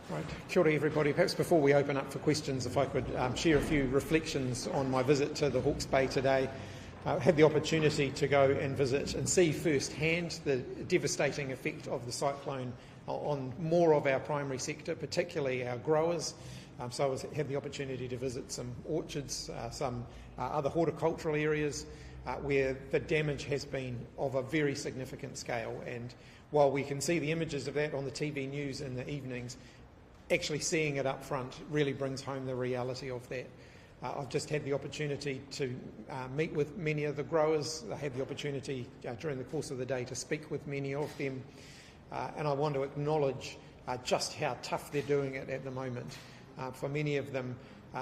Right. Kia ora everybody. Perhaps before we open up for questions, if I could share a few reflections on my visit to the Hawke's Bay today. I had the opportunity to go and visit and see firsthand the devastating effect of the cyclone on more of our primary sector, particularly our growers. So I had the opportunity to visit some orchards, some other horticultural areas where the damage has been of a very significant scale. And while we can see the images of that on the TV news in the evenings, actually seeing it up front really brings home the reality of that. I've just had the opportunity to meet with many of the growers. I had the opportunity during the course of the day to speak with many of them, and I want to acknowledge just how tough they're doing it at the moment. For many of them,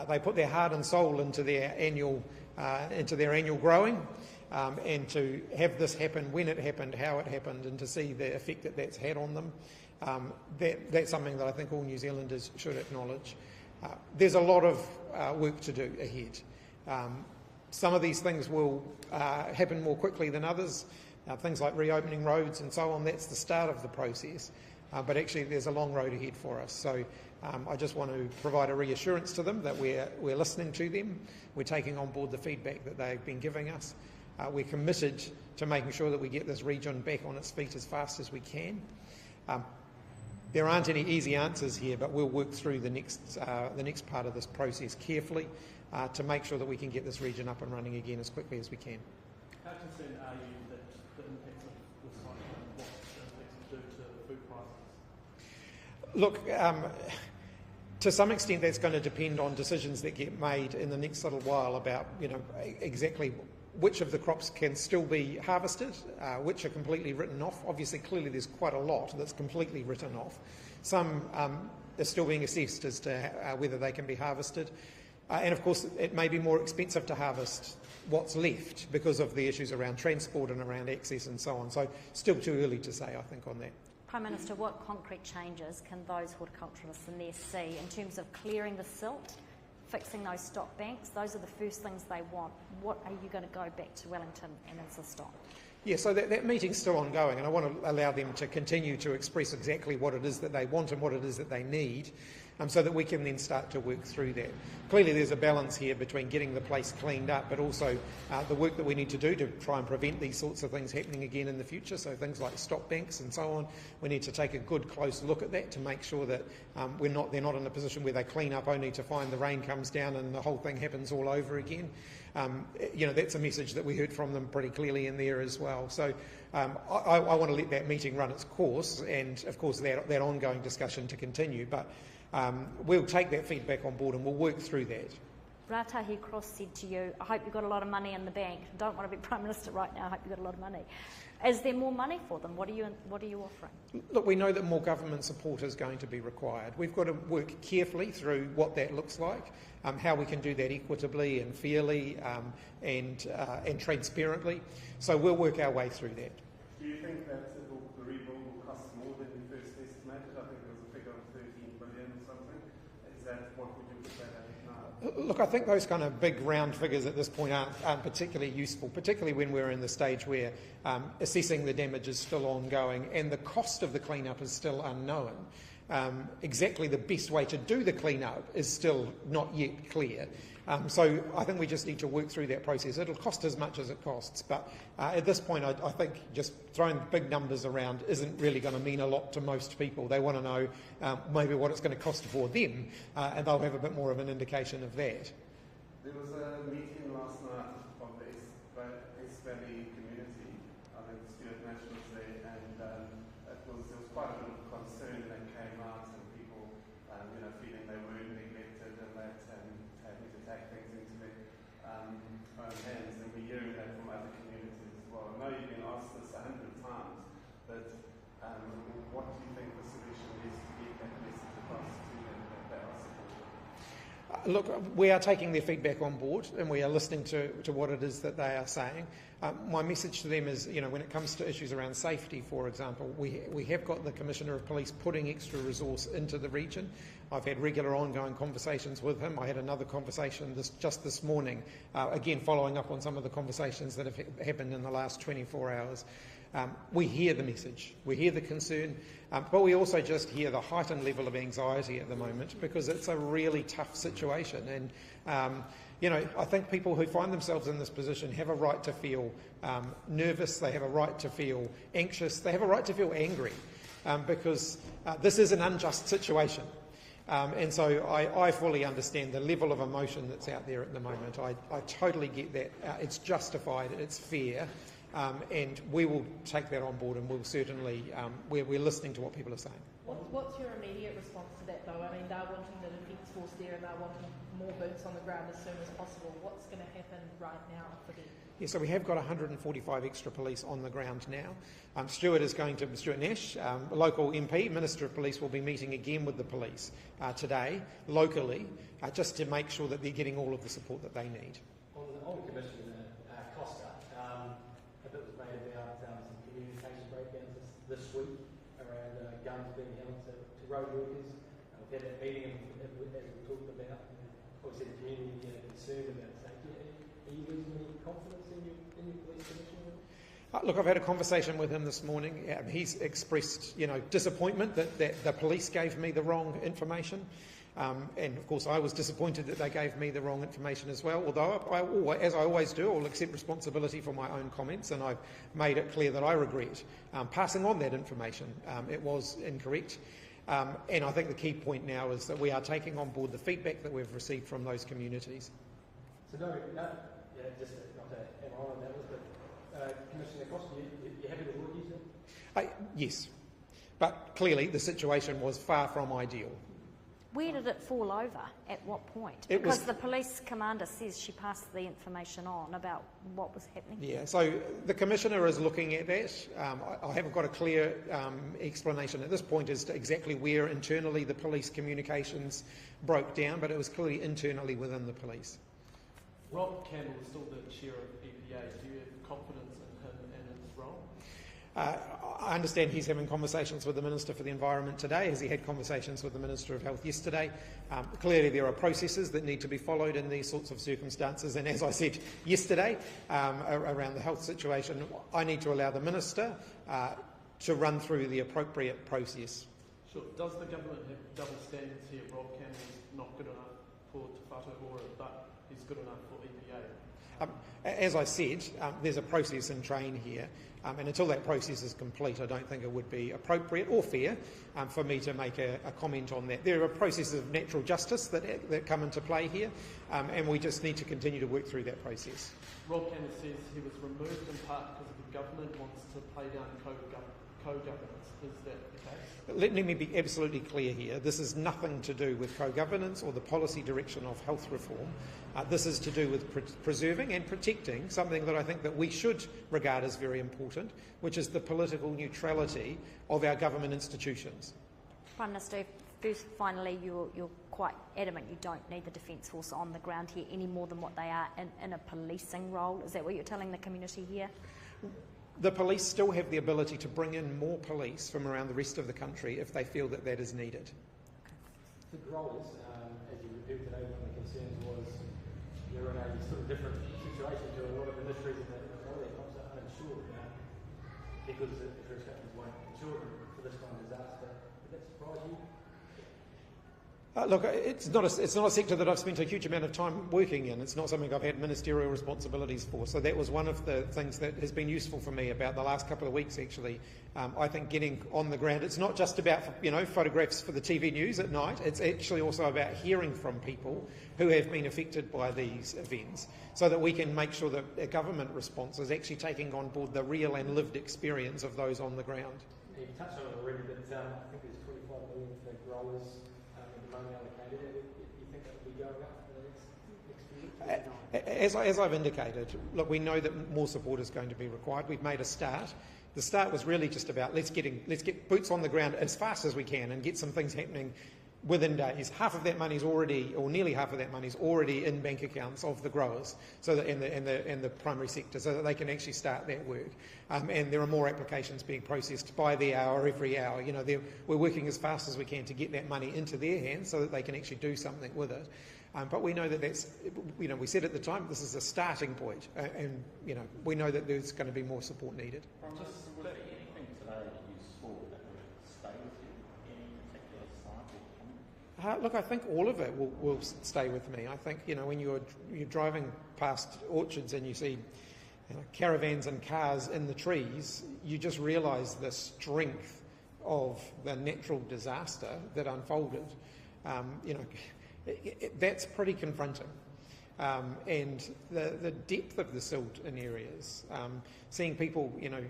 they put their heart and soul into their annual growing, and to have this happen when it happened, how it happened, and to see the effect that that's had on them. That's something that I think all New Zealanders should acknowledge. There's a lot of work to do ahead. Some of these things will happen more quickly than others, things like reopening roads and so on. That's the start of the process, but actually there's a long road ahead for us. So I just want to provide a reassurance to them that we're listening to them, we're taking on board the feedback that they've been giving us. We're committed to making sure that we get this region back on its feet as fast as we can. There aren't any easy answers here, but we'll work through the next part of this process carefully to make sure that we can get this region up and running again as quickly as we can. How concerned are you that the impacts of the cyclone, what the impacts will do to food prices? Look, to some extent that's going to depend on decisions that get made in the next little while about, exactly which of the crops can still be harvested, which are completely written off. Obviously, clearly there's quite a lot that's completely written off. Some are still being assessed as to whether they can be harvested. And of course, it may be more expensive to harvest what's left because of the issues around transport and around access and so on. So still too early to say, I think, on that. Prime Minister, what concrete changes can those horticulturalists in there see in terms of clearing the silt, fixing those stock banks? Those are the first things they want. What are you going to go back to Wellington and insist on? Yeah, so that meeting's still ongoing, and I want to allow them to continue to express exactly what it is that they want and what it is that they need, so that we can then start to work through that. Clearly there's a balance here between getting the place cleaned up, but also the work that we need to do to try and prevent these sorts of things happening again in the future, so things like stock banks and so on. We need to take a good close look at that to make sure that they're not in a position where they clean up only to find the rain comes down and the whole thing happens all over again. That's a message that we heard from them pretty clearly in there as well. So I want to let that meeting run its course, and of course that ongoing discussion to continue, but we'll take that feedback on board and we'll work through that. Ratahi Cross said to you, I hope you've got a lot of money in the bank. I don't want to be Prime Minister right now, I hope you've got a lot of money. Is there more money for them? What are you offering? Look, we know that more government support is going to be required. We've got to work carefully through what that looks like, how we can do that equitably and fairly and transparently. So we'll work our way through that. Do you think that the rebuild will cost more than you first estimated? I think there was a figure of 13 billion or something. Is that what would you say that now? Look, I think those kind of big round figures at this point aren't particularly useful, particularly when we're in the stage where assessing the damage is still ongoing and the cost of the clean-up is still unknown. Exactly the best way to do the clean-up is still not yet clear. So I think we just need to work through that process. It'll cost as much as it costs, but at this point I think just throwing big numbers around isn't really going to mean a lot to most people. They want to know maybe what it's going to cost for them, and they'll have a bit more of an indication of that. There was a meeting last night of the East Valley community. I think Newshub Nation was there, and there was quite a bit of concern that came out, and people feeling they were neglected and that having to take things into their own hands, and we're hearing that from other communities as well. I know you've been asked this 100 times, but what do you think the solution is to get that message across to them that they are supported? Look, we are taking their feedback on board and we are listening to what it is that they are saying. My message to them is, when it comes to issues around safety, for example, we have got the Commissioner of Police putting extra resource into the region. I've had regular ongoing conversations with him. I had another conversation just this morning, again following up on some of the conversations that have happened in the last 24 hours. We hear the message, we hear the concern, but we also just hear the heightened level of anxiety at the moment because it's a really tough situation. And I think people who find themselves in this position have a right to feel nervous, they have a right to feel anxious, they have a right to feel angry because this is an unjust situation. And so I fully understand the level of emotion that's out there at the moment. I totally get that. It's justified, it's fair, and we will take that on board, and we'll certainly, we're listening to what people are saying. What's your immediate response to that, though? I mean, they're wanting the defence force there and they're wanting more boots on the ground as soon as possible. What's going to happen right now for them? Yeah, so we have got 145 extra police on the ground now. Stuart Nash, local MP, Minister of Police, will be meeting again with the police today, locally, just to make sure that they're getting all of the support that they need. On the Commission, Costa, a bit was made about some communication breakdowns this week around guns being held to road workers. We've had that meeting as we talked about, obviously the community concerned about safety. Are you losing any confidence in your police commissioner? Look, I've had a conversation with him this morning. He's expressed, disappointment that the police gave me the wrong information. And of course I was disappointed that they gave me the wrong information as well, although as I always do, I'll accept responsibility for my own comments, and I've made it clear that I regret passing on that information. It was incorrect. And I think the key point now is that we are taking on board the feedback that we've received from those communities. So just not to hammer on that, but Commissioner Costa, you happy with what you said? Yes, but clearly the situation was far from ideal. Where did it fall over? At what point? Because the police commander says she passed the information on about what was happening. Yeah, so the Commissioner is looking at that. I haven't got a clear explanation at this point as to exactly where internally the police communications broke down, but it was clearly internally within the police. Rob Campbell is still the chair of EPA. Do you have confidence in him and his role? I understand he's having conversations with the Minister for the Environment today, as he had conversations with the Minister of Health yesterday. Clearly there are processes that need to be followed in these sorts of circumstances, and as I said yesterday around the health situation, I need to allow the Minister to run through the appropriate process. Sure. Does the government have double standards here? Rob Campbell's not good enough for Te Whatu Ora, but he's good enough for EPA. As I said, there's a process in train here, and until that process is complete, I don't think it would be appropriate or fair for me to make a comment on that. There are processes of natural justice that come into play here, and we just need to continue to work through that process. Rob Campbell says he was removed in part because the government wants to play down co-governance. Is that the case? Let me be absolutely clear here. This is nothing to do with co-governance or the policy direction of health reform. This is to do with preserving and protecting something that I think that we should regard as very important, which is the political neutrality of our government institutions. Prime Minister, finally, you're quite adamant you don't need the Defence Force on the ground here any more than what they are in a policing role. Is that what you're telling the community here? The police still have the ability to bring in more police from around the rest of the country if they feel that that is needed. The growers, as you reviewed today, one of the concerns was you're in a sort of different situation to a lot of industries and a lot of their crops are uninsured because the insurance companies won't insure them for this kind of disaster. Did that surprise you? Look, it's not a sector that I've spent a huge amount of time working in. It's not something I've had ministerial responsibilities for. So that was one of the things that has been useful for me about the last couple of weeks, actually. I think getting on the ground, it's not just about, photographs for the TV news at night. It's actually also about hearing from people who have been affected by these events so that we can make sure that a government response is actually taking on board the real and lived experience of those on the ground. You've touched on it already, but I think there's 25 million for growers. Allocated. You think that will be going up for the next few weeks? As I've indicated, look, we know that more support is going to be required. We've made a start. The start was really just about let's get boots on the ground as fast as we can and get some things happening within days. Half of that money is already, or nearly half of that money is already in bank accounts of the growers, so that in the primary sector, so that they can actually start that work. And there are more applications being processed by the hour, every hour. You know, we're working as fast as we can to get that money into their hands so that they can actually do something with it. But we know that that's, you know, we said at the time this is a starting point, and you know, we know that there's going to be more support needed. Was there anything today that you saw that would stay with you? Any particular site or comment? Look, I think all of it will stay with me. I think, you know, when you're driving past orchards and you see, you know, caravans and cars in the trees, you just realise the strength of the natural disaster that unfolded. You know, that's pretty confronting. And the depth of the silt in areas, seeing people, you know,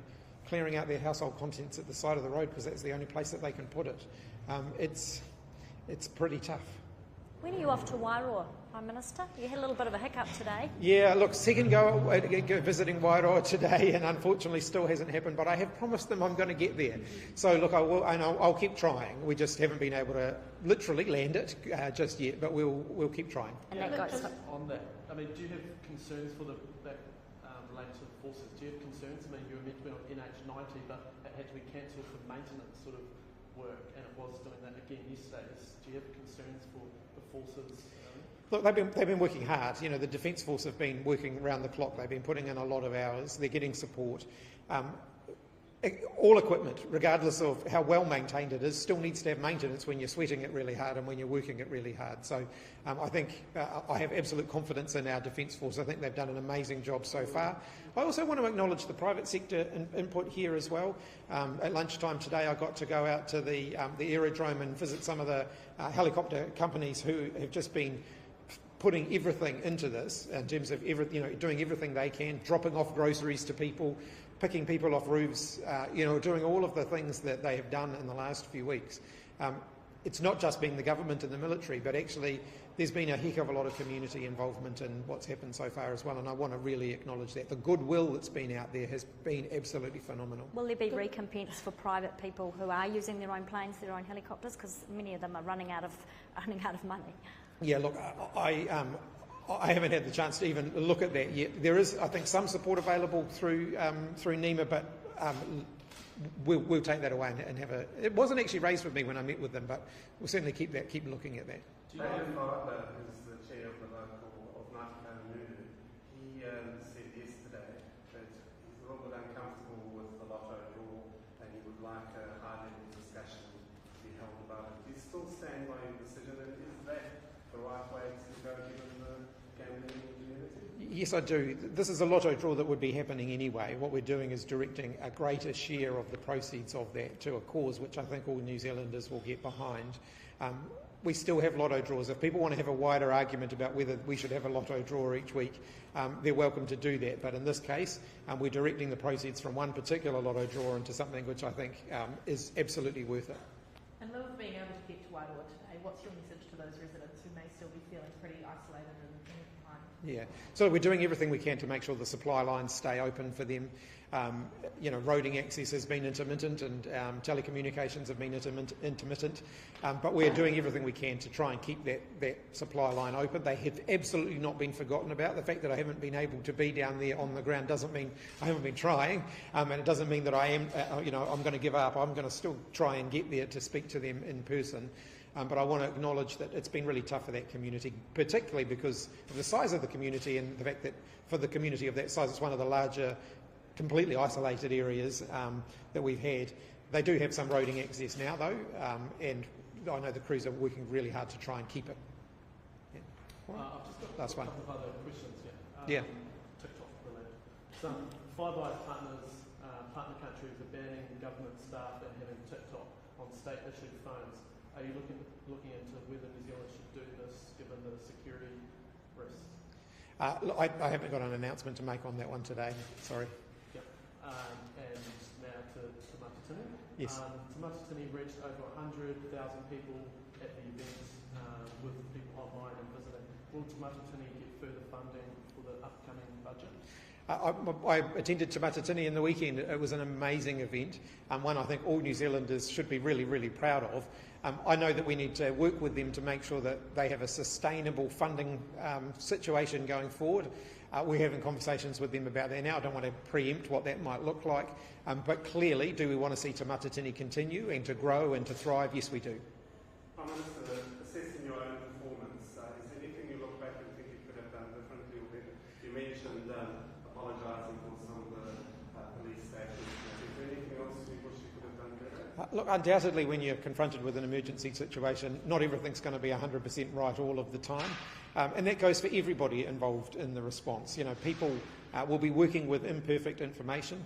clearing out their household contents at the side of the road because that's the only place that they can put it, it's pretty tough. When are you off to Wairoa, Prime Minister? You had a little bit of a hiccup today. Yeah, look, second go visiting Wairoa today, and unfortunately still hasn't happened, but I have promised them I'm going to get there. So look, I will, and I'll keep trying. We just haven't been able to literally land it just yet, but we'll keep trying. And that goes Just on that, I mean, do you have concerns for that related to the forces? Do you have concerns? I mean, you were meant to be on NH90, but it had to be cancelled for maintenance sort of work, and it was doing that again yesterday. Do you have concerns for the forces? Look, they've been working hard. You know, the Defence Force have been working round the clock. They've been putting in a lot of hours. They're getting support. All equipment, regardless of how well maintained it is, still needs to have maintenance when you're sweating it really hard and when you're working it really hard. So I think I have absolute confidence in our Defence Force. I think they've done an amazing job so far. I also want to acknowledge the private sector input here as well. At lunchtime today I got to go out to the aerodrome and visit some of the helicopter companies who have just been putting everything into this in terms of doing everything they can, dropping off groceries to people, picking people off roofs, doing all of the things that they have done in the last few weeks. It's not just being the government and the military, but actually there's been a heck of a lot of community involvement in what's happened so far as well, and I want to really acknowledge that. The goodwill that's been out there has been absolutely phenomenal. Will there be recompense for private people who are using their own planes, their own helicopters? Because many of them are running out of money. Yeah, look, I haven't had the chance to even look at that yet. There is, I think, some support available through NEMA, but we'll take that away and have a. It wasn't actually raised with me when I met with them, but we'll certainly keep looking at that. David Farber, who's the chair of the local of Newshub, he said yesterday that he's a little bit uncomfortable with the lotto draw and he would like a high-level discussion to be held about it. Do you still stand by your decision, and is that the right way to go given the gambling community? Yes, I do. This is a lotto draw that would be happening anyway. What we're doing is directing a greater share of the proceeds of that to a cause which I think all New Zealanders will get behind. We still have lotto draws. If people want to have a wider argument about whether we should have a lotto draw each week, they're welcome to do that. But in this case, we're directing the proceeds from one particular lotto draw into something which I think is absolutely worth it. In lieu of being able to get to Wairoa today, what's your message to those residents who may still be feeling pretty isolated and confined? Yeah, so we're doing everything we can to make sure the supply lines stay open for them. Roading access has been intermittent and telecommunications have been intermittent, but we're doing everything we can to try and keep that supply line open. They have absolutely not been forgotten about. The fact that I haven't been able to be down there on the ground doesn't mean I haven't been trying, and it doesn't mean that I am, I'm going to give up. I'm going to still try and get there to speak to them in person. But I want to acknowledge that it's been really tough for that community, particularly because of the size of the community and the fact that for the community of that size, it's one of the larger, completely isolated areas that we've had. They do have some roading access now, though, and I know the crews are working really hard to try and keep it. Yeah. I've just got Last one. a couple of other questions here. TikTok related. So, Five Eyes partner countries are banning government staff and having TikTok on state-issued phones. Are you looking into whether New Zealand should do this given the security risks? Look, I haven't got an announcement to make on that one today. Sorry. Yep. And now to Matatini. Yes. Matatini reached over 100,000 people at the event with people online and visiting. Will Matatini get further funding for the upcoming budget? I attended Te Matatini in the weekend. It was an amazing event, one I think all New Zealanders should be really, really proud of. I know that we need to work with them to make sure that they have a sustainable funding situation going forward. We're having conversations with them about that now. I don't want to preempt what that might look like, but clearly, do we want to see Te Matatini continue and to grow and to thrive? Yes, we do. Prime Minister, assessing your own performance, is there anything you look back and think you could have done differently or better? You mentioned apologising for some of the police actions. Is there anything else you wish you could have done better? Look, undoubtedly when you're confronted with an emergency situation, not everything's going to be 100% right all of the time. And that goes for everybody involved in the response. You know, people will be working with imperfect information.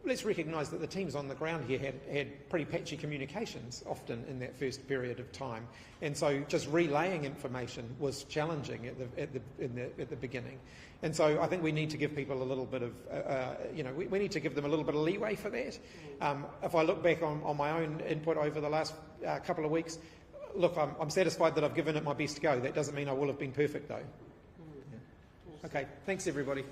Let's recognise that the teams on the ground here had pretty patchy communications often in that first period of time, and so just relaying information was challenging at the beginning. And so I think we need to give people a little bit of, we need to give them a little bit of leeway for that. If I look back on my own input over the last couple of weeks, look, I'm satisfied that I've given it my best go. That doesn't mean I will have been perfect though. Yeah. Okay, thanks everybody.